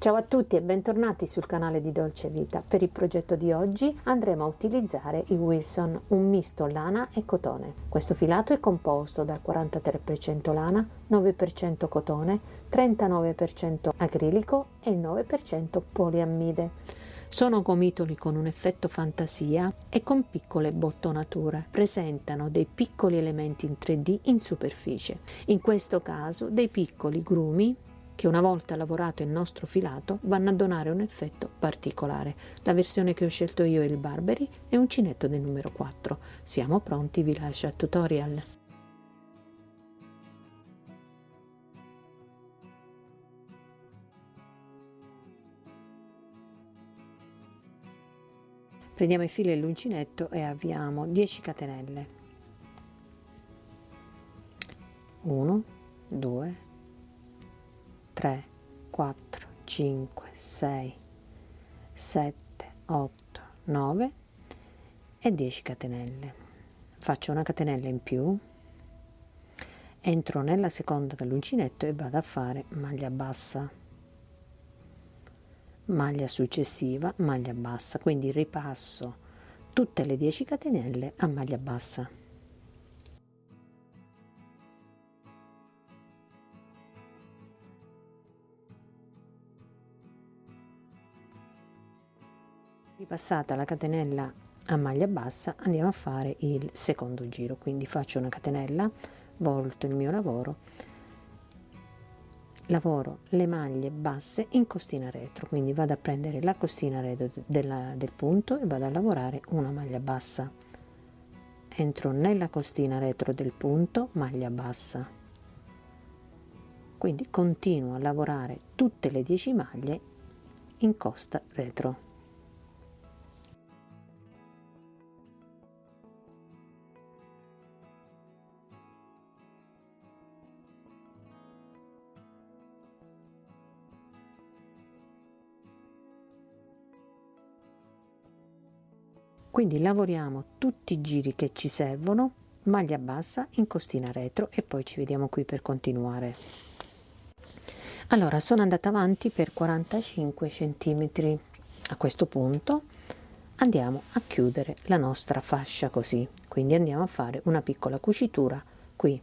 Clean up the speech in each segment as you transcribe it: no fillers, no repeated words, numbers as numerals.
Ciao a tutti e bentornati sul canale di Dolce Vita. Per il progetto di oggi andremo a utilizzare il Wilson, un misto lana e cotone. Questo filato è composto dal 43% lana, 9% cotone, 39% acrilico e il 9% poliammide. Sono gomitoli con un effetto fantasia e con piccole bottonature. Presentano dei piccoli elementi in 3D in superficie. In questo caso dei piccoli grumi che una volta lavorato il nostro filato vanno a donare un effetto particolare. La versione che ho scelto io è il Burberry e uncinetto del numero 4. Siamo pronti, vi lascio al tutorial. Prendiamo il filo e l'uncinetto e avviamo 10 catenelle. 1, 2, 3, 4, 5, 6, 7, 8, 9 e 10 catenelle. Faccio una catenella in più, entro nella seconda dell'uncinetto e vado a fare maglia bassa, maglia successiva, maglia bassa, quindi ripasso tutte le 10 catenelle a maglia bassa. Ripassata la catenella a maglia bassa andiamo a fare il secondo giro, quindi faccio una catenella, volto il mio lavoro, lavoro le maglie basse in costina retro, quindi vado a prendere la costina retro del punto e vado a lavorare una maglia bassa, entro nella costina retro del punto, maglia bassa, quindi continuo a lavorare tutte le 10 maglie in costa retro. Quindi lavoriamo tutti i giri che ci servono, maglia bassa in costina retro e poi ci vediamo qui per continuare. Allora sono andata avanti per 45 centimetri. A questo punto andiamo a chiudere la nostra fascia così, quindi andiamo a fare una piccola cucitura qui.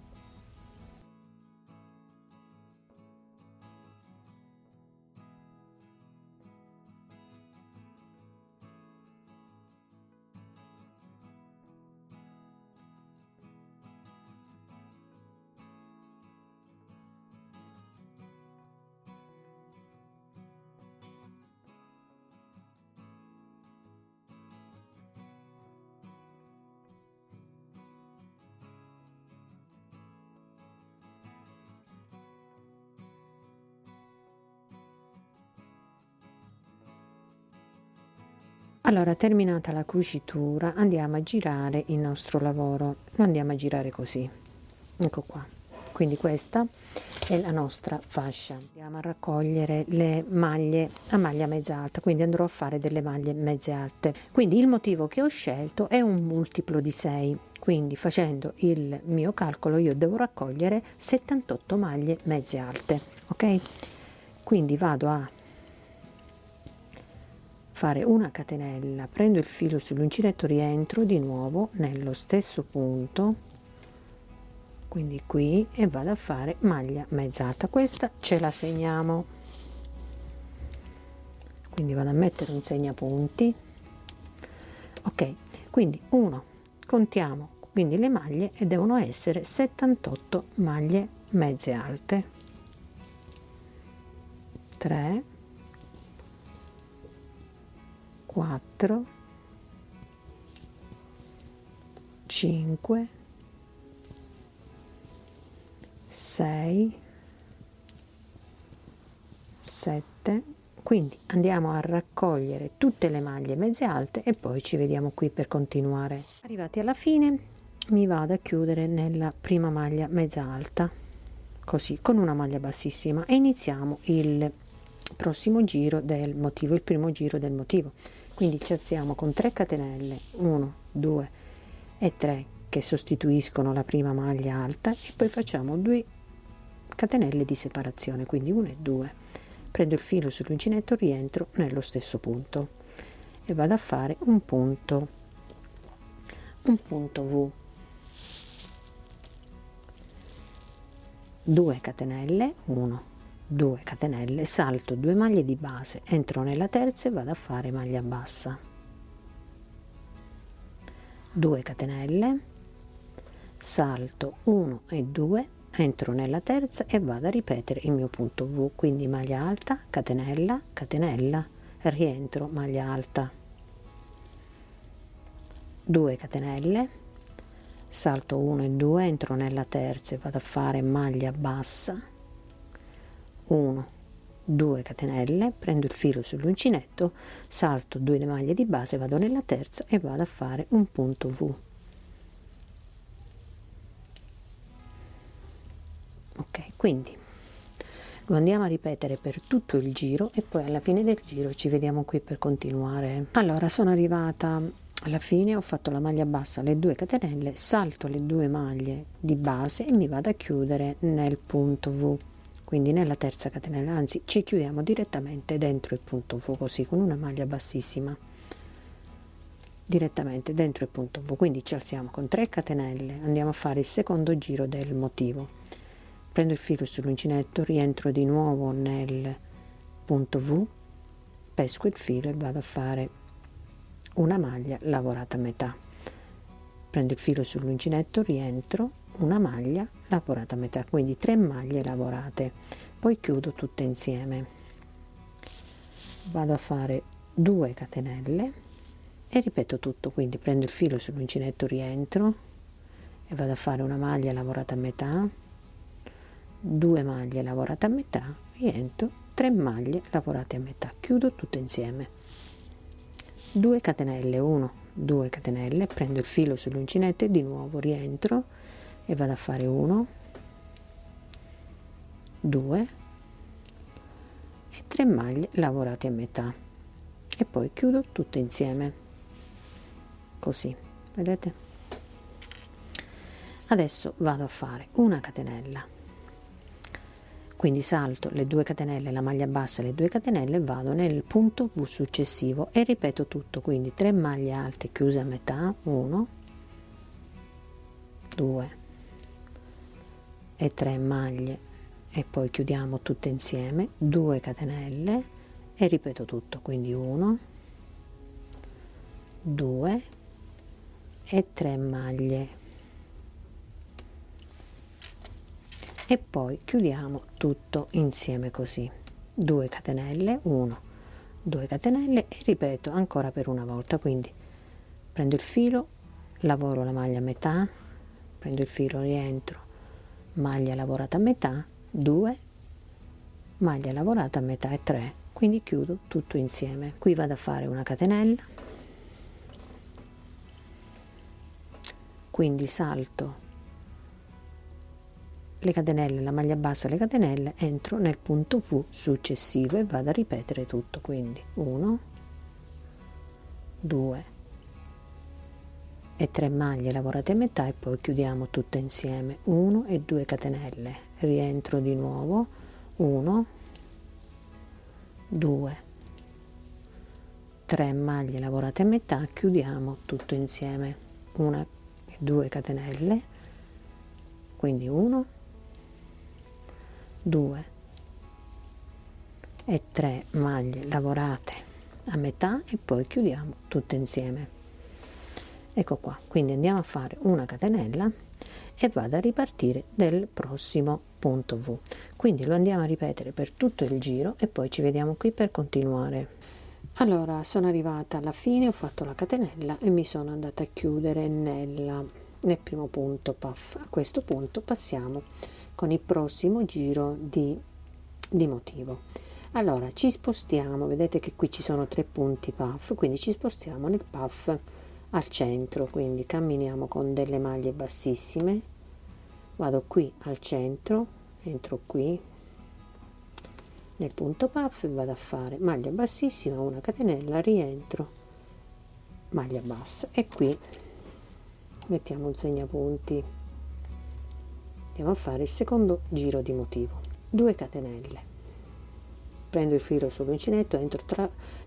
Allora, terminata la cucitura, andiamo a girare il nostro lavoro, lo andiamo a girare così, ecco qua. Quindi questa è la nostra fascia. Andiamo a raccogliere le maglie a maglia mezza alta, quindi andrò a fare delle maglie mezze alte. Quindi il motivo che ho scelto è un multiplo di 6, quindi facendo il mio calcolo io devo raccogliere 78 maglie mezze alte, ok? Quindi vado a fare una catenella, prendo il filo sull'uncinetto, rientro di nuovo nello stesso punto, quindi qui, e vado a fare maglia mezza alta. Questa ce la segniamo, quindi vado a mettere un segnapunti, ok? Quindi 1, contiamo quindi le maglie e devono essere 78 maglie mezze alte, 3, 4, 5, 6, 7, quindi andiamo a raccogliere tutte le maglie mezze alte e poi ci vediamo qui per continuare. Arrivati alla fine mi vado a chiudere nella prima maglia mezza alta, così con una maglia bassissima, e iniziamo il prossimo giro del motivo, il primo giro del motivo. Quindi ci alziamo con 3 catenelle, 1, 2 e 3 che sostituiscono la prima maglia alta, e poi facciamo 2 catenelle di separazione, quindi 1 e 2, prendo il filo sull'uncinetto, rientro nello stesso punto e vado a fare un punto V, 2 catenelle, 1, 2 catenelle, salto 2 maglie di base, entro nella terza e vado a fare maglia bassa, 2 catenelle, salto 1 e 2, entro nella terza e vado a ripetere il mio punto V, quindi maglia alta, catenella, catenella, rientro, maglia alta, 2 catenelle, salto 1 e 2, entro nella terza e vado a fare maglia bassa, 1, 2 catenelle, prendo il filo sull'uncinetto, salto 2 maglie di base, vado nella terza e vado a fare un punto V. Ok, quindi lo andiamo a ripetere per tutto il giro e poi alla fine del giro ci vediamo qui per continuare. Allora, sono arrivata alla fine, ho fatto la maglia bassa, le 2 catenelle, salto le 2 maglie di base e mi vado a chiudere nel punto V, quindi nella terza catenella, anzi ci chiudiamo direttamente dentro il punto V, così con una maglia bassissima direttamente dentro il punto V. Quindi ci alziamo con 3 catenelle, andiamo a fare il secondo giro del motivo, prendo il filo sull'uncinetto, rientro di nuovo nel punto V, pesco il filo e vado a fare una maglia lavorata a metà, prendo il filo sull'uncinetto, rientro, una maglia lavorata a metà, quindi 3 maglie lavorate, poi chiudo tutte insieme, vado a fare 2 catenelle e ripeto tutto, quindi prendo il filo sull'uncinetto, rientro e vado a fare una maglia lavorata a metà, 2 maglie lavorate a metà, rientro, 3 maglie lavorate a metà, chiudo tutte insieme, 2 catenelle, 1, 2 catenelle, prendo il filo sull'uncinetto e di nuovo rientro e vado a fare 1, 2 e 3 maglie lavorate a metà e poi chiudo tutte insieme, così, vedete? Adesso vado a fare una catenella, quindi salto le 2 catenelle, la maglia bassa, le 2 catenelle e vado nel punto V successivo e ripeto tutto, quindi 3 maglie alte chiuse a metà, 1, 2 e 3 maglie e poi chiudiamo tutte insieme, 2 catenelle e ripeto tutto, quindi 1, 2 e 3 maglie e poi chiudiamo tutto insieme così, 2 catenelle, 1, 2 catenelle e ripeto ancora per una volta, quindi prendo il filo, lavoro la maglia a metà, prendo il filo, rientro, maglia lavorata a metà, 2 maglia lavorata a metà e 3, quindi chiudo tutto insieme. Qui vado a fare una catenella, quindi salto le catenelle, la maglia bassa, le catenelle, entro nel punto V successivo e vado a ripetere tutto, quindi 1, 2 e 3 maglie lavorate a metà e poi chiudiamo tutte insieme, 1 e 2 catenelle, rientro di nuovo, 1, 2, 3 maglie lavorate a metà, chiudiamo tutto insieme, 1 e 2 catenelle, quindi 1, 2 e 3 maglie lavorate a metà e poi chiudiamo tutte insieme. Ecco qua, quindi andiamo a fare una catenella e vado a ripartire del prossimo punto V, quindi lo andiamo a ripetere per tutto il giro e poi ci vediamo qui per continuare. Allora, sono arrivata alla fine, ho fatto la catenella e mi sono andata a chiudere nel primo punto puff. A questo punto passiamo con il prossimo giro di motivo. Allora ci spostiamo, vedete che qui ci sono 3 punti puff, quindi ci spostiamo nel puff al centro, quindi camminiamo con delle maglie bassissime, vado qui al centro, entro qui nel punto puff e vado a fare maglia bassissima, una catenella, rientro, maglia bassa e qui mettiamo il segnapunti, andiamo a fare il secondo giro di motivo, 2 catenelle, prendo il filo sull'uncinetto, entro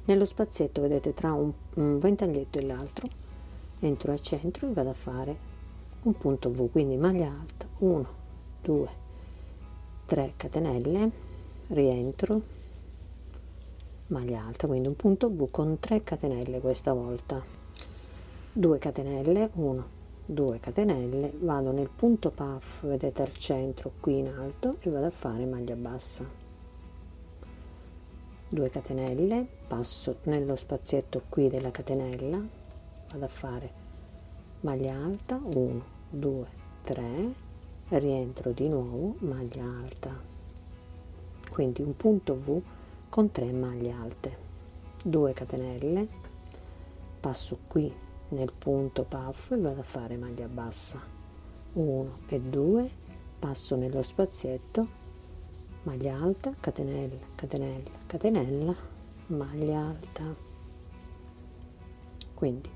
nello spazietto, vedete, tra un ventaglietto e l'altro, entro al centro e vado a fare un punto V, quindi maglia alta, 1 2 3 catenelle, rientro, maglia alta, quindi un punto V con 3 catenelle questa volta, 2 catenelle, 1 2 catenelle, vado nel punto puff, vedete, al centro qui in alto, e vado a fare maglia bassa, 2 catenelle, passo nello spazietto qui della catenella, vado a fare maglia alta, 1 2 3, rientro di nuovo, maglia alta, quindi un punto V con 3 maglie alte, 2 catenelle, passo qui nel punto puff e vado a fare maglia bassa, 1 e 2, passo nello spazietto, maglia alta, catenella, catenella, catenella, maglia alta. Quindi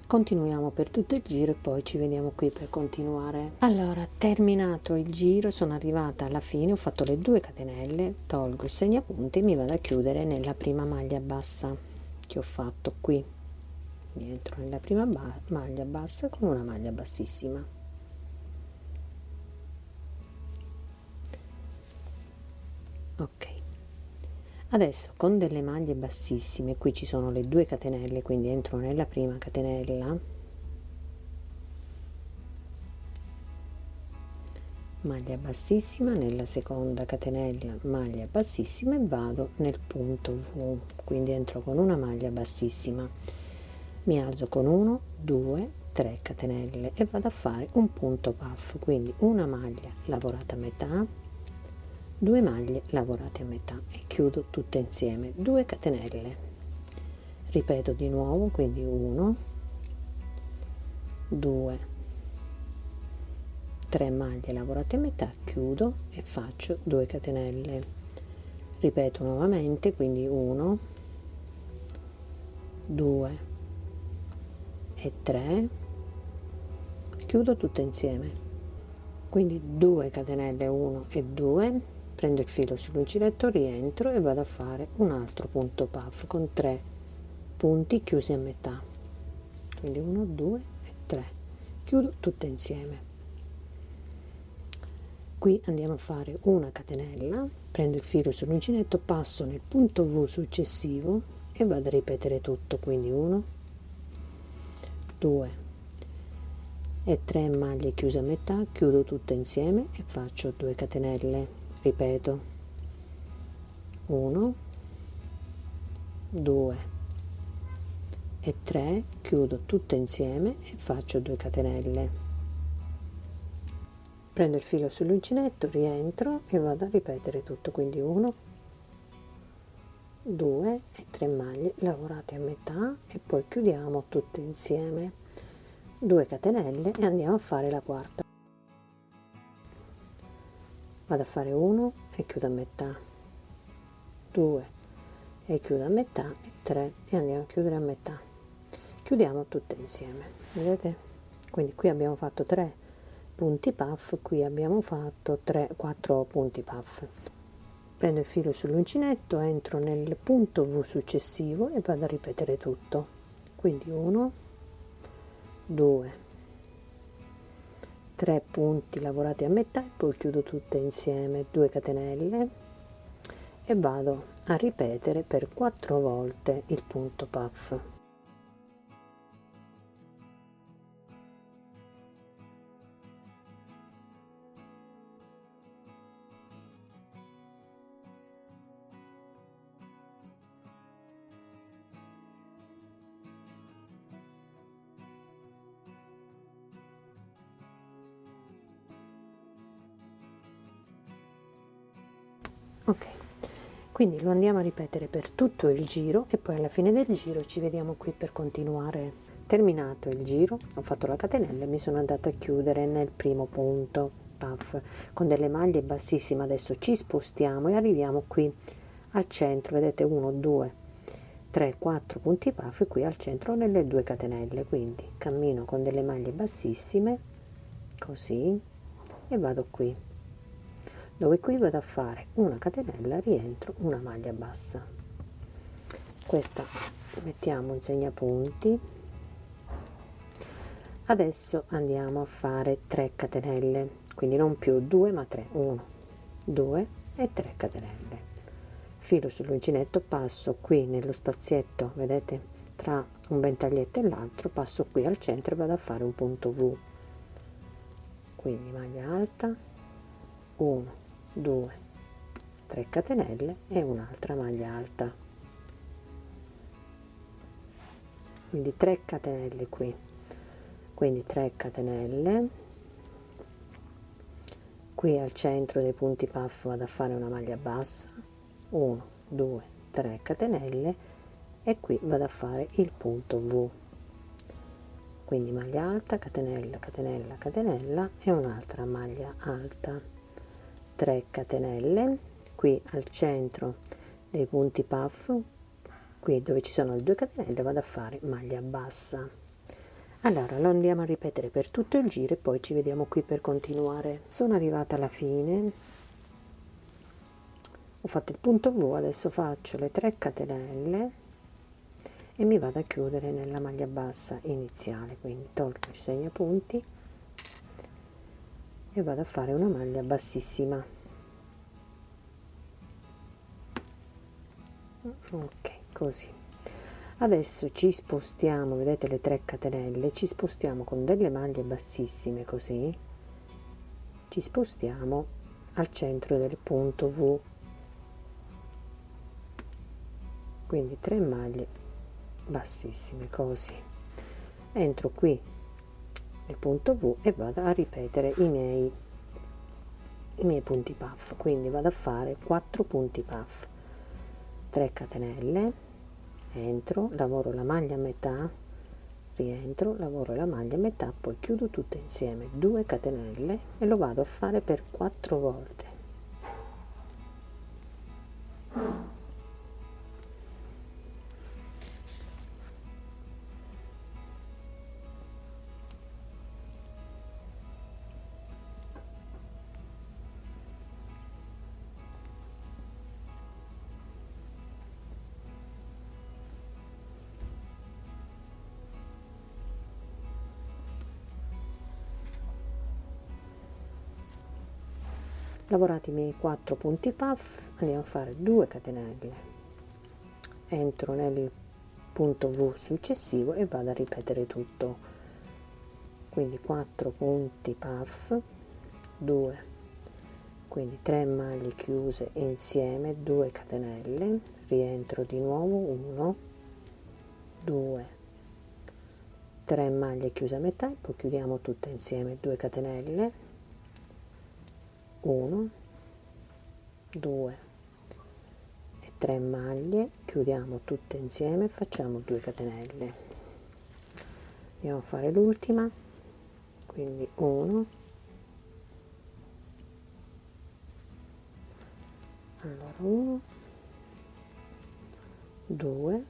continuiamo per tutto il giro e poi ci vediamo qui per continuare. Allora, terminato il giro, sono arrivata alla fine, ho fatto le 2 catenelle, tolgo il segnapunti e mi vado a chiudere nella prima maglia bassa che ho fatto qui, entro nella prima maglia bassa con una maglia bassissima, ok. Adesso con delle maglie bassissime, qui ci sono le 2 catenelle, quindi entro nella prima catenella, maglia bassissima, nella seconda catenella maglia bassissima e vado nel punto V, quindi entro con una maglia bassissima, mi alzo con 1 2 3 catenelle e vado a fare un punto puff, quindi una maglia lavorata a metà, 2 maglie lavorate a metà e chiudo tutte insieme, 2 catenelle, ripeto di nuovo, quindi 1 2 3 maglie lavorate a metà, chiudo e faccio 2 catenelle, ripeto nuovamente, quindi 1 2 e 3, chiudo tutte insieme, quindi 2 catenelle, 1 e 2, prendo il filo sull'uncinetto, rientro e vado a fare un altro punto puff con 3 punti chiusi a metà, quindi 1 2 e 3, chiudo tutte insieme. Qui andiamo a fare una catenella, prendo il filo sull'uncinetto, passo nel punto V successivo e vado a ripetere tutto, quindi 1 2 e 3 maglie chiuse a metà, chiudo tutte insieme e faccio 2 catenelle, ripeto 1 2 e 3, chiudo tutte insieme e faccio 2 catenelle, prendo il filo sull'uncinetto, rientro e vado a ripetere tutto, quindi 1 2 e 3 maglie lavorate a metà e poi chiudiamo tutte insieme, 2 catenelle e andiamo a fare la quarta, vado a fare 1 e chiudo a metà, 2 e chiudo a metà e 3 e andiamo a chiudere a metà, chiudiamo tutte insieme, vedete? Quindi qui abbiamo fatto 3 punti puff, qui abbiamo fatto 4 punti puff, prendo il filo sull'uncinetto, entro nel punto V successivo e vado a ripetere tutto, quindi 1 2 3 punti lavorati a metà e poi chiudo tutte insieme, 2 catenelle e vado a ripetere per 4 volte il punto puff. Ok, quindi lo andiamo a ripetere per tutto il giro e poi alla fine del giro ci vediamo qui per continuare. Terminato il giro, ho fatto la catenella e mi sono andata a chiudere nel primo punto puff con delle maglie bassissime. Adesso ci spostiamo e arriviamo qui al centro, vedete, 1 2 3 4 punti puff e qui al centro nelle 2 catenelle, quindi cammino con delle maglie bassissime così e vado qui, dove qui vado a fare una catenella, rientro, una maglia bassa. Questa mettiamo un segnapunti. Adesso andiamo a fare 3 catenelle, quindi non più 2 ma 3, 1 2 e 3 catenelle. Filo sull'uncinetto, passo qui nello spazietto, vedete, tra un ventaglietto e l'altro, passo qui al centro e vado a fare un punto V. Quindi maglia alta, 1 2 3 catenelle e un'altra maglia alta, quindi 3 catenelle qui, quindi 3 catenelle qui al centro dei punti puff, vado a fare una maglia bassa, 1 2 3 catenelle e qui vado a fare il punto V, quindi maglia alta, catenella, catenella, catenella e un'altra maglia alta, 3 catenelle qui al centro dei punti puff, qui dove ci sono le 2 catenelle vado a fare maglia bassa. Allora lo andiamo a ripetere per tutto il giro e poi ci vediamo qui per continuare. Sono arrivata alla fine, ho fatto il punto V, adesso faccio le 3 catenelle e mi vado a chiudere nella maglia bassa iniziale, quindi tolgo il segnapunti e vado a fare una maglia bassissima. Ok, così. Adesso ci spostiamo, vedete le 3 catenelle, ci spostiamo con delle maglie bassissime, così ci spostiamo al centro del punto V, quindi 3 maglie bassissime, così entro qui nel punto V e vado a ripetere i miei punti puff, quindi vado a fare 4 punti puff, 3 catenelle, entro, lavoro la maglia a metà, rientro, lavoro la maglia a metà, poi chiudo tutte insieme, 2 catenelle e lo vado a fare per 4 volte. Lavorati i miei 4 punti puff, andiamo a fare 2 catenelle, entro nel punto V successivo e vado a ripetere tutto, quindi 4 punti puff, 2, quindi 3 maglie chiuse insieme, 2 catenelle, rientro di nuovo, 1 2 3 maglie chiuse a metà e poi chiudiamo tutte insieme, 2 catenelle, 1 2 e 3 maglie, chiudiamo tutte insieme, facciamo 2 catenelle, andiamo a fare l'ultima, quindi 1 allora 1 2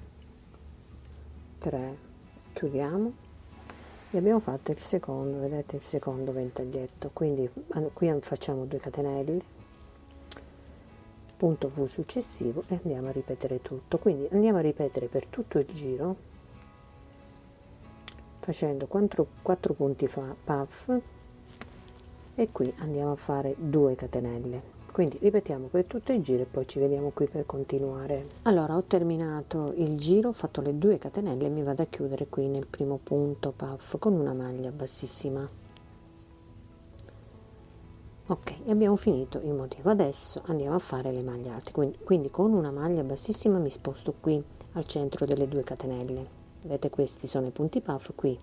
3, chiudiamo e abbiamo fatto il secondo, vedete, il secondo ventaglietto, quindi qui facciamo 2 catenelle, punto V successivo e andiamo a ripetere tutto, quindi andiamo a ripetere per tutto il giro facendo 4 punti puff e qui andiamo a fare 2 catenelle, quindi ripetiamo per tutto il giro e poi ci vediamo qui per continuare. Allora ho terminato il giro, ho fatto le 2 catenelle e mi vado a chiudere qui nel primo punto puff con una maglia bassissima. Ok, abbiamo finito il motivo, adesso andiamo a fare le maglie alte, quindi con una maglia bassissima mi sposto qui al centro delle 2 catenelle, vedete, questi sono i punti puff, qui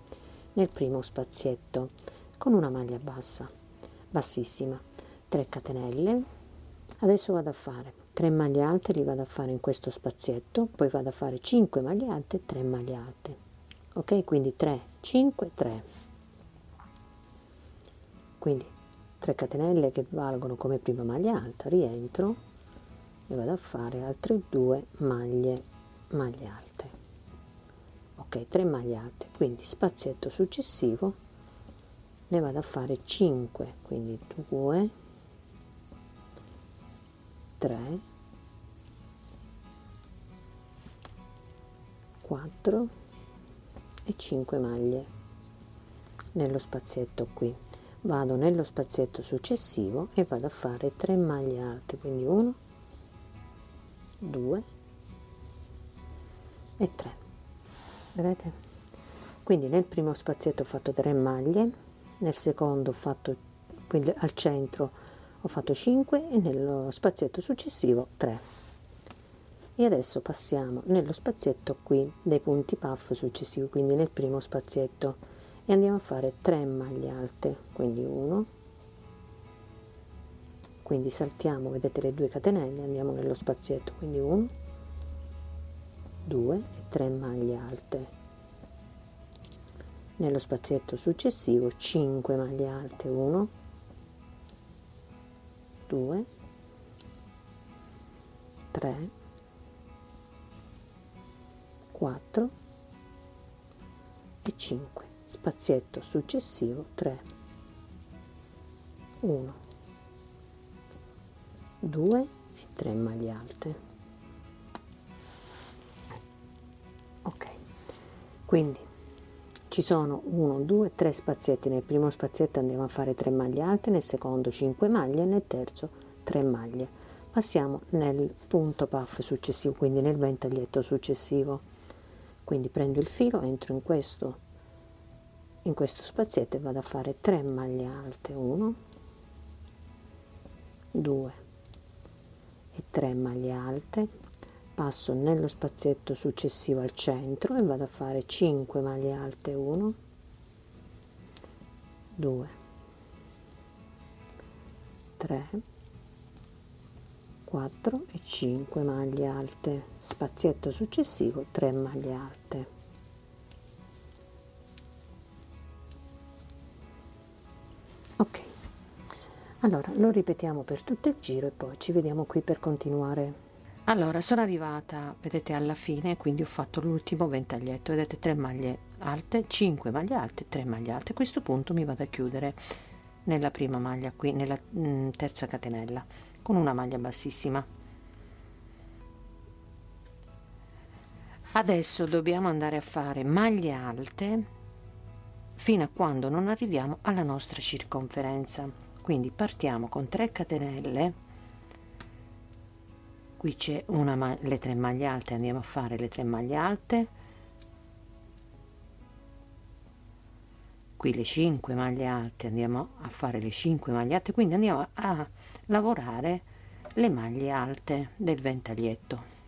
nel primo spazietto con una maglia bassa, bassissima, 3 catenelle. Adesso vado a fare 3 maglie alte, li vado a fare in questo spazietto, poi vado a fare 5 maglie alte, 3 maglie alte, ok, quindi 3 5 3, quindi 3 catenelle che valgono come prima maglia alta, rientro e vado a fare altre 2 maglie alte, ok, 3 maglie alte, quindi spazietto successivo ne vado a fare 5, quindi 2 3, 4 e 5 maglie nello spazietto qui. Vado nello spazietto successivo e vado a fare 3 maglie alte, quindi 1, 2 e 3. Vedete? Quindi nel primo spazietto ho fatto 3 maglie, nel secondo ho fatto, quindi al centro ho fatto 5 e nello spazietto successivo 3. E adesso passiamo nello spazietto qui dei punti puff successivi, quindi nel primo spazietto, e andiamo a fare 3 maglie alte, quindi 1, quindi saltiamo, vedete le 2 catenelle, andiamo nello spazietto, quindi 1, 2 e 3 maglie alte. Nello spazietto successivo 5 maglie alte, 1, 2, 3, 4 e 5. Spazietto successivo 3, 1, 2 e 3 maglie alte. Ok, quindi ci sono 1, 2, 3 spazietti. Nel primo spazietto andiamo a fare 3 maglie alte, nel secondo 5 maglie, nel terzo 3 maglie. Passiamo nel punto puff successivo, quindi nel ventaglietto successivo. Quindi prendo il filo, entro in questo spazietto e vado a fare 3 maglie alte, 1, 2 e 3 maglie alte. Passo nello spazietto successivo al centro e vado a fare 5 maglie alte, 1, 2, 3, 4 e 5 maglie alte. Spazietto successivo 3 maglie alte. Ok, allora lo ripetiamo per tutto il giro e poi ci vediamo qui per continuare. Allora sono arrivata, vedete, alla fine, quindi ho fatto l'ultimo ventaglietto, vedete, 3 maglie alte, 5 maglie alte, 3 maglie alte. A questo punto mi vado a chiudere nella prima maglia qui, nella terza catenella, con una maglia bassissima. Adesso dobbiamo andare a fare maglie alte fino a quando non arriviamo alla nostra circonferenza, quindi partiamo con 3 catenelle. Qui c'è le 3 maglie alte, andiamo a fare le 3 maglie alte, qui le 5 maglie alte, andiamo a fare le 5 maglie alte, quindi andiamo a lavorare le maglie alte del ventaglietto.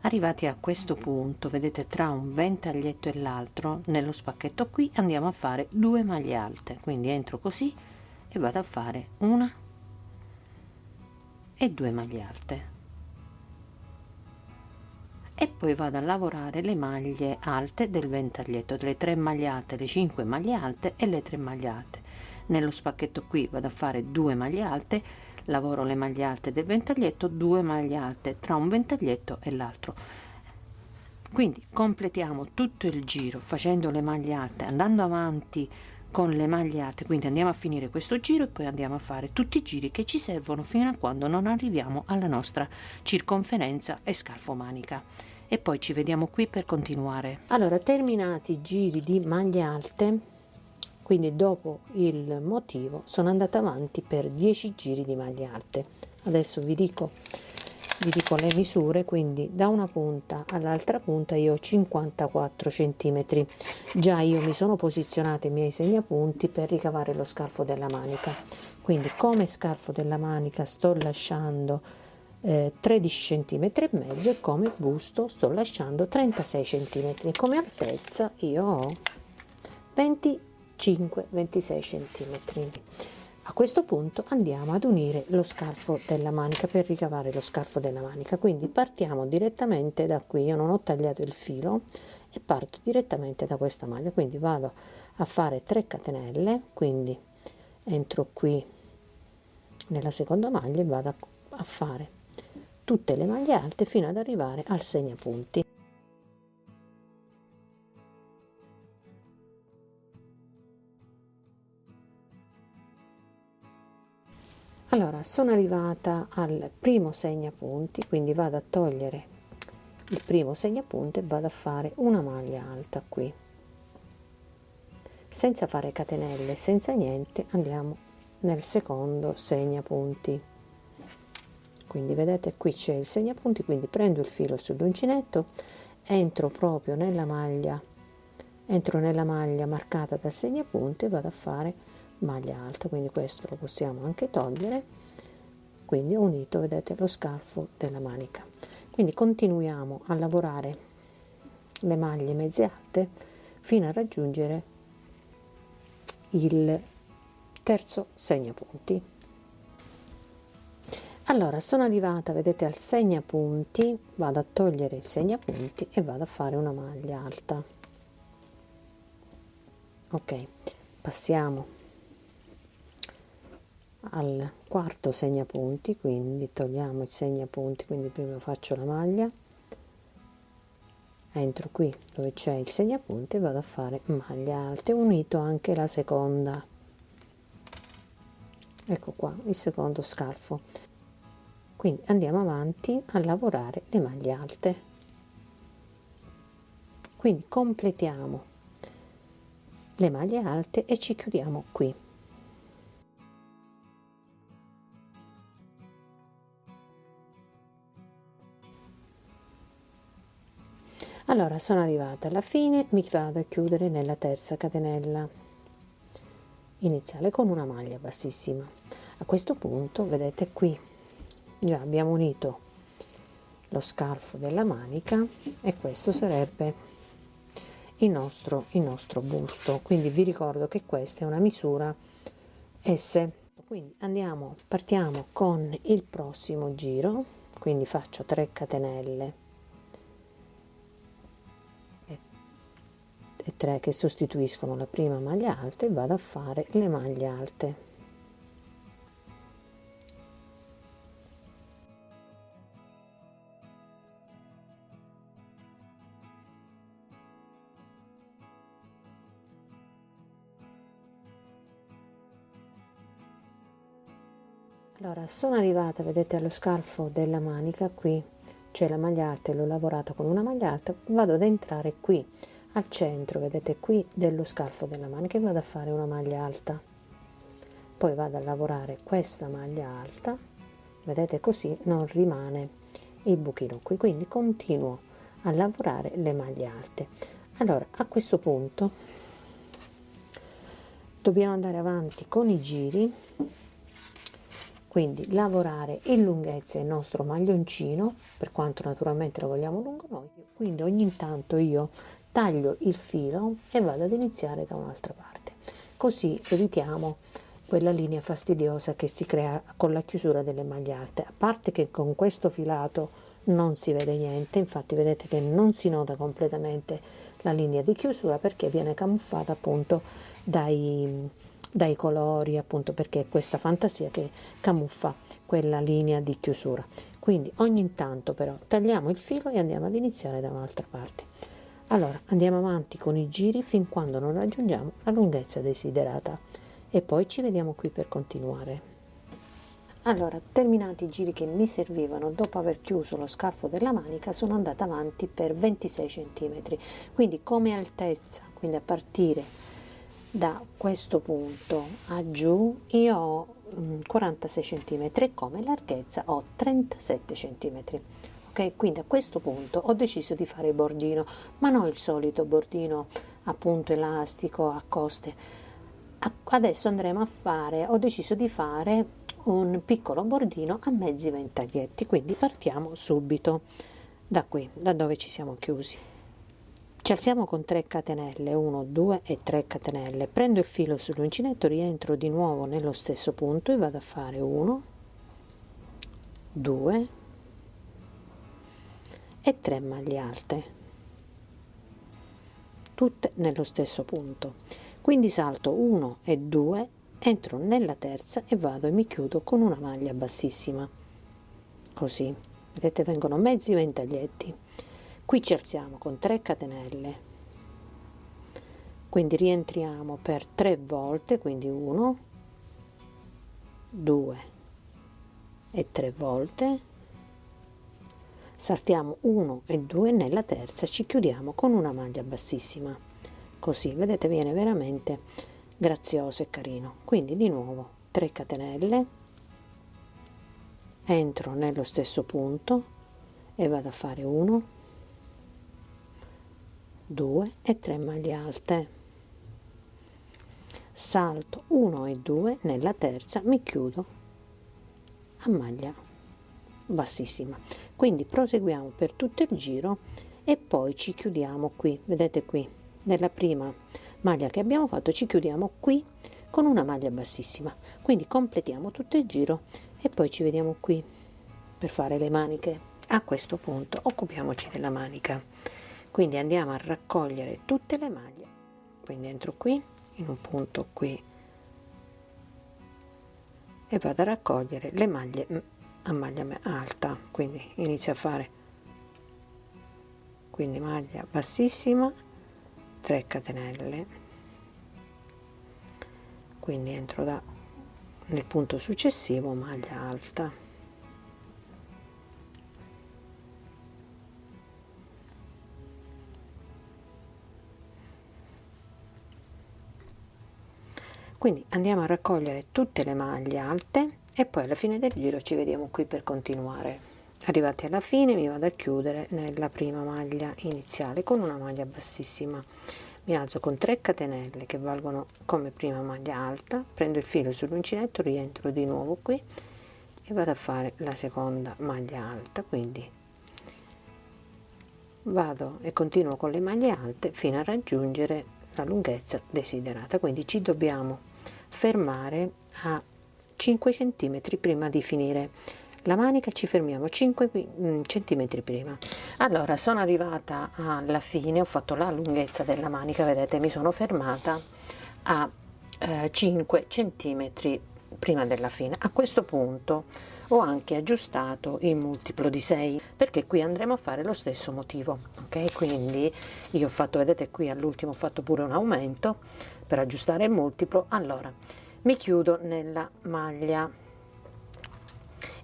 Arrivati a questo punto, vedete, tra un ventaglietto e l'altro, nello spacchetto qui andiamo a fare 2 maglie alte, quindi entro così e vado a fare una e 2 maglie alte e poi vado a lavorare le maglie alte del ventaglietto, le 3 maglie alte, le 5 maglie alte e le 3 maglie alte. Nello spacchetto qui vado a fare 2 maglie alte, lavoro le maglie alte del ventaglietto, 2 maglie alte tra un ventaglietto e l'altro. Quindi completiamo tutto il giro facendo le maglie alte, andando avanti con le maglie alte, quindi andiamo a finire questo giro e poi andiamo a fare tutti i giri che ci servono fino a quando non arriviamo alla nostra circonferenza e scalfomanica. E poi ci vediamo qui per continuare. Allora, terminati i giri di maglie alte, quindi dopo il motivo, sono andata avanti per 10 giri di maglie alte. Adesso vi dico le misure, quindi da una punta all'altra punta io ho 54 centimetri. Già io mi sono posizionata i miei segnapunti per ricavare lo scalfo della manica, quindi come scalfo della manica sto lasciando 13 centimetri e mezzo e come busto sto lasciando 36 centimetri. Come altezza io ho 25-26 centimetri. A questo punto andiamo ad unire lo scalfo della manica per ricavare lo scalfo della manica, quindi partiamo direttamente da qui. Io non ho tagliato il filo e parto direttamente da questa maglia, quindi vado a fare 3 catenelle, quindi entro qui nella seconda maglia e vado a fare tutte le maglie alte fino ad arrivare al segnapunti. Allora, sono arrivata al primo segnapunti, quindi vado a togliere il primo segnapunto e vado a fare una maglia alta qui, senza fare catenelle, senza niente. Andiamo nel secondo segnapunti, quindi vedete qui c'è il segnapunti, quindi prendo il filo sull'uncinetto, entro proprio nella maglia, entro nella maglia marcata dal segnapunti e vado a fare maglia alta, quindi questo lo possiamo anche togliere. Quindi ho unito, vedete, lo scalfo della manica. Quindi continuiamo a lavorare le maglie mezze alte fino a raggiungere il terzo segnapunti. Allora, sono arrivata, vedete, al segnapunti, vado a togliere il segnapunti e vado a fare una maglia alta. Ok, passiamo al quarto segnapunti, quindi togliamo il segnapunti, quindi prima faccio la maglia, entro qui dove c'è il segnapunti e vado a fare maglia alte, unito anche la seconda, ecco qua il secondo scalfo. Quindi andiamo avanti a lavorare le maglie alte, quindi completiamo le maglie alte e ci chiudiamo qui. Allora, sono arrivata alla fine, mi vado a chiudere nella terza catenella iniziale con una maglia bassissima. A questo punto, vedete qui, già abbiamo unito lo scalfo della manica e questo sarebbe il nostro busto. Quindi vi ricordo che questa è una misura S. Quindi partiamo con il prossimo giro, quindi faccio 3 catenelle e 3 che sostituiscono la prima maglia alta e vado a fare le maglie alte. Allora, sono arrivata, vedete, allo scalfo della manica, qui c'è la maglia alta e l'ho lavorata con una maglia alta, vado ad entrare qui al centro, vedete qui, dello scalfo della manica e vado a fare una maglia alta, poi vado a lavorare questa maglia alta, vedete, così non rimane il buchino qui, quindi continuo a lavorare le maglie alte. Allora, a questo punto dobbiamo andare avanti con i giri, quindi lavorare in lunghezza il nostro maglioncino, per quanto naturalmente lo vogliamo lungo noi, quindi ogni tanto io taglio il filo e vado ad iniziare da un'altra parte, così evitiamo quella linea fastidiosa che si crea con la chiusura delle maglie alte. A parte che con questo filato non si vede niente, infatti vedete che non si nota completamente la linea di chiusura perché viene camuffata appunto dai colori, appunto perché è questa fantasia che camuffa quella linea di chiusura. Quindi ogni tanto però tagliamo il filo e andiamo ad iniziare da un'altra parte. Allora andiamo avanti con i giri fin quando non raggiungiamo la lunghezza desiderata e poi ci vediamo qui per continuare. Allora, terminati i giri che mi servivano, dopo aver chiuso lo scalfo della manica sono andata avanti per 26 cm, quindi come altezza, quindi a partire da questo punto a giù io ho 46 cm e come larghezza ho 37 cm. Ok, quindi a questo punto ho deciso di fare il bordino, ma non il solito bordino appunto elastico a coste. Adesso andremo a fare, ho deciso di fare un piccolo bordino a mezzi ventaglietti, quindi partiamo subito da qui, da dove ci siamo chiusi. Ci alziamo con 3 catenelle, 1, 2 e 3 catenelle, prendo il filo sull'uncinetto, rientro di nuovo nello stesso punto e vado a fare 1, 2 e 3 maglie alte. tutte nello stesso punto, quindi salto 1 e 2, entro nella terza e vado e mi chiudo con una maglia bassissima, così vedete vengono mezzi ventaglietti. Qui ci alziamo con 3 catenelle, quindi rientriamo per 3 volte, quindi 1, 2 e 3 volte, saltiamo 1 e 2, nella terza ci chiudiamo con una maglia bassissima, così vedete viene veramente grazioso e carino. Quindi di nuovo 3 catenelle, entro nello stesso punto e vado a fare 1, 2 e 3 maglie alte, salto 1 e 2, nella terza mi chiudo a maglia bassissima, quindi proseguiamo per tutto il giro e poi ci chiudiamo qui, vedete qui nella prima maglia che abbiamo fatto ci chiudiamo qui con una maglia bassissima, quindi completiamo tutto il giro e poi ci vediamo qui per fare le maniche. A questo punto occupiamoci della manica, quindi andiamo a raccogliere tutte le maglie, quindi entro qui in un punto qui e vado a raccogliere le maglie a maglia alta, quindi inizio a fare quindi maglia bassissima, 3 catenelle, quindi entro nel punto successivo maglia alta, quindi andiamo a raccogliere tutte le maglie alte e poi alla fine del giro ci vediamo qui per continuare. Arrivati alla fine mi vado a chiudere nella prima maglia iniziale con una maglia bassissima, mi alzo con 3 catenelle che valgono come prima maglia alta, prendo il filo sull'uncinetto, rientro di nuovo qui e vado a fare la seconda maglia alta, quindi vado e continuo con le maglie alte fino a raggiungere la lunghezza desiderata, quindi ci dobbiamo fermare a 5 cm prima di finire la manica, ci fermiamo 5 cm prima. Allora sono arrivata alla fine, ho fatto la lunghezza della manica, vedete mi sono fermata a 5 cm prima della fine. A questo punto ho anche aggiustato il multiplo di 6 perché qui andremo a fare lo stesso motivo, ok? Quindi io ho fatto, vedete qui all'ultimo ho fatto pure un aumento per aggiustare il multiplo. Allora mi chiudo nella maglia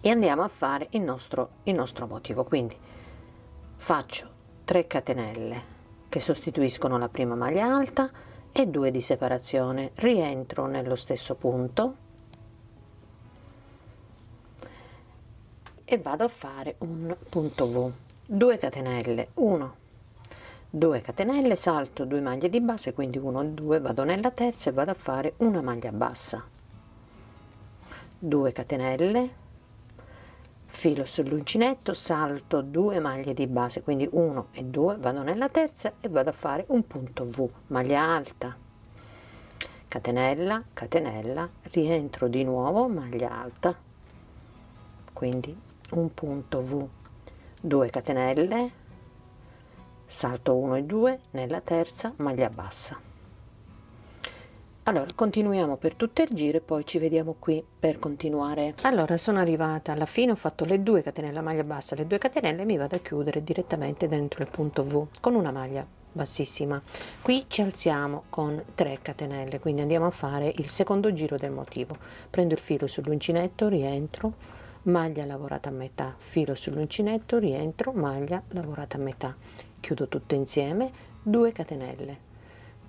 e andiamo a fare il nostro motivo, quindi faccio 3 catenelle che sostituiscono la prima maglia alta e 2 di separazione, rientro nello stesso punto e vado a fare un punto V, 2 catenelle, 1, 2 catenelle, salto 2 maglie di base, quindi 1 e 2, vado nella terza e vado a fare una maglia bassa, 2 catenelle, filo sull'uncinetto, salto 2 maglie di base, quindi 1 e 2, vado nella terza e vado a fare un punto V, maglia alta, catenella, catenella, rientro di nuovo, maglia alta, quindi un punto V, 2 catenelle, salto 1 e 2, nella terza maglia bassa. Allora continuiamo per tutto il giro e poi ci vediamo qui per continuare. Allora sono arrivata alla fine, ho fatto le 2 catenelle, la maglia bassa, le 2 catenelle e mi vado a chiudere direttamente dentro il punto V con una maglia bassissima. Qui ci alziamo con 3 catenelle, quindi andiamo a fare il secondo giro del motivo. Prendo il filo sull'uncinetto, rientro, maglia lavorata a metà, filo sull'uncinetto, rientro, maglia lavorata a metà, chiudo tutto insieme, 2 catenelle,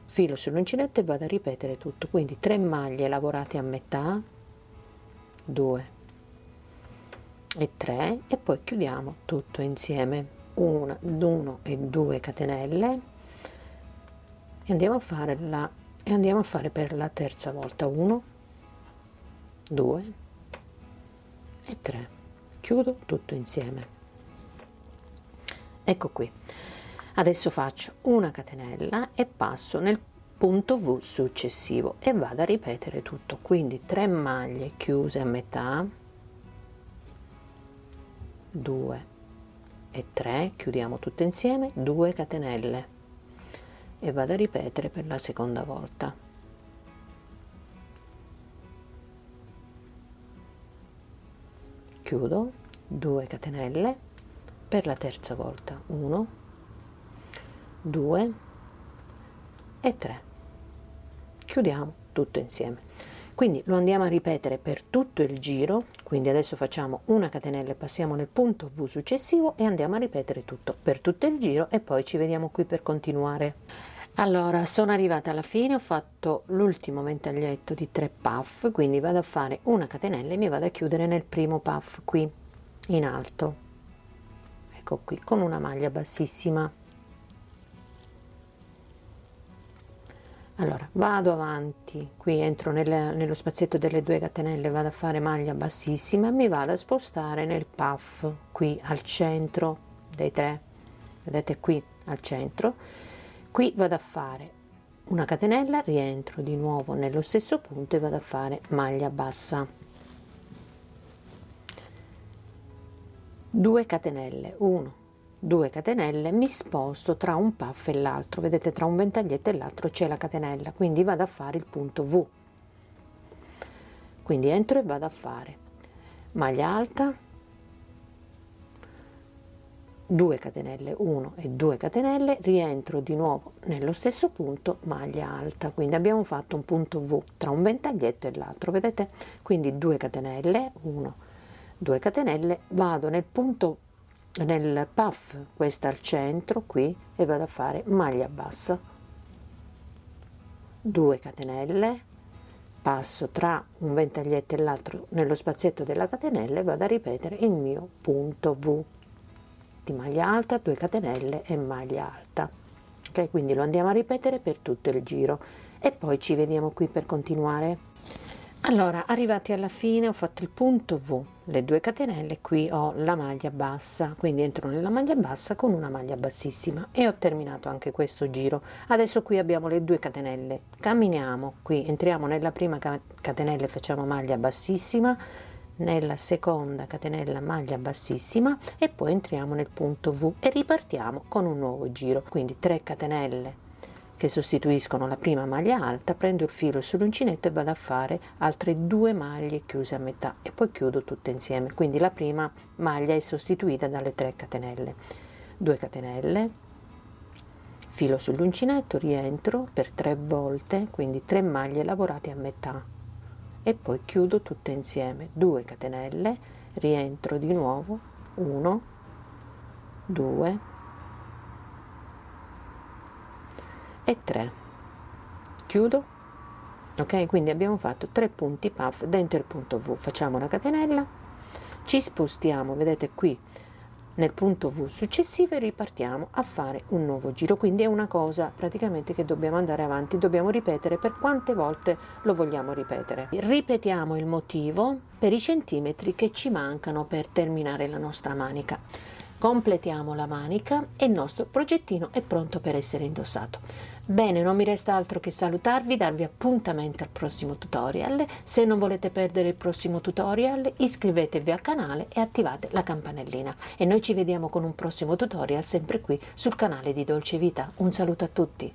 filo sull'uncinetto e vado a ripetere tutto, quindi 3 maglie lavorate a metà, 2 e 3 e poi chiudiamo tutto insieme, 1 e 2 catenelle e andiamo a fare per la terza volta 1, 2 e 3, chiudo tutto insieme. Ecco qui. Adesso faccio una catenella e passo nel punto V successivo e vado a ripetere tutto, quindi 3 maglie chiuse a metà, 2 e 3, chiudiamo tutto insieme, 2 catenelle, e vado a ripetere per la seconda volta. Chiudo, 2 catenelle, per la terza volta 1, 2 e 3. Chiudiamo tutto insieme. Quindi lo andiamo a ripetere per tutto il giro, quindi adesso facciamo una catenella e passiamo nel punto V successivo e andiamo a ripetere tutto per tutto il giro e poi ci vediamo qui per continuare. Allora, sono arrivata alla fine, ho fatto l'ultimo ventaglietto di 3 puff, quindi vado a fare una catenella e mi vado a chiudere nel primo puff qui in alto, ecco qui, con una maglia bassissima. Allora vado avanti, qui entro nello spazietto delle 2 catenelle, vado a fare maglia bassissima e mi vado a spostare nel puff qui al centro dei 3, vedete qui al centro. Qui vado a fare una catenella, rientro di nuovo nello stesso punto e vado a fare maglia bassa, 2 catenelle, 1, 2 catenelle, mi sposto tra un puff e l'altro, vedete tra un ventaglietto e l'altro c'è la catenella, quindi vado a fare il punto V, quindi entro e vado a fare maglia alta, 2 catenelle, 1 e 2 catenelle, rientro di nuovo nello stesso punto, maglia alta, quindi abbiamo fatto un punto V tra un ventaglietto e l'altro, vedete, quindi 2 catenelle, 1, 2 catenelle, vado nel punto, nel puff, questa al centro qui, e vado a fare maglia bassa, 2 catenelle, passo tra un ventaglietto e l'altro nello spazietto della catenella e vado a ripetere il mio punto V di maglia alta, 2 catenelle e maglia alta. Ok, quindi lo andiamo a ripetere per tutto il giro e poi ci vediamo qui per continuare. Allora, arrivati alla fine ho fatto il punto V, le 2 catenelle, qui ho la maglia bassa, quindi entro nella maglia bassa con una maglia bassissima e ho terminato anche questo giro. Adesso qui abbiamo le 2 catenelle, camminiamo qui, entriamo nella prima catenella e facciamo maglia bassissima, nella seconda catenella maglia bassissima e poi entriamo nel punto V e ripartiamo con un nuovo giro, quindi 3 catenelle che sostituiscono la prima maglia alta, prendo il filo sull'uncinetto e vado a fare altre 2 maglie chiuse a metà e poi chiudo tutte insieme, quindi la prima maglia è sostituita dalle 3 catenelle, 2 catenelle, filo sull'uncinetto, rientro per 3 volte, quindi 3 maglie lavorate a metà e poi chiudo tutte insieme, 2 catenelle, rientro di nuovo, 1, 2 e 3, chiudo. Ok, quindi abbiamo fatto 3 punti puff dentro il punto V, facciamo una catenella, ci spostiamo, vedete qui nel punto V successivo e ripartiamo a fare un nuovo giro, quindi è una cosa praticamente che dobbiamo andare avanti, dobbiamo ripetere per quante volte lo vogliamo ripetere. Ripetiamo il motivo per i centimetri che ci mancano per terminare la nostra manica. Completiamo la manica e il nostro progettino è pronto per essere indossato. Bene, non mi resta altro che salutarvi, darvi appuntamento al prossimo tutorial. Se non volete perdere il prossimo tutorial, iscrivetevi al canale e attivate la campanellina. E noi ci vediamo con un prossimo tutorial sempre qui sul canale di Dolce Vita. Un saluto a tutti!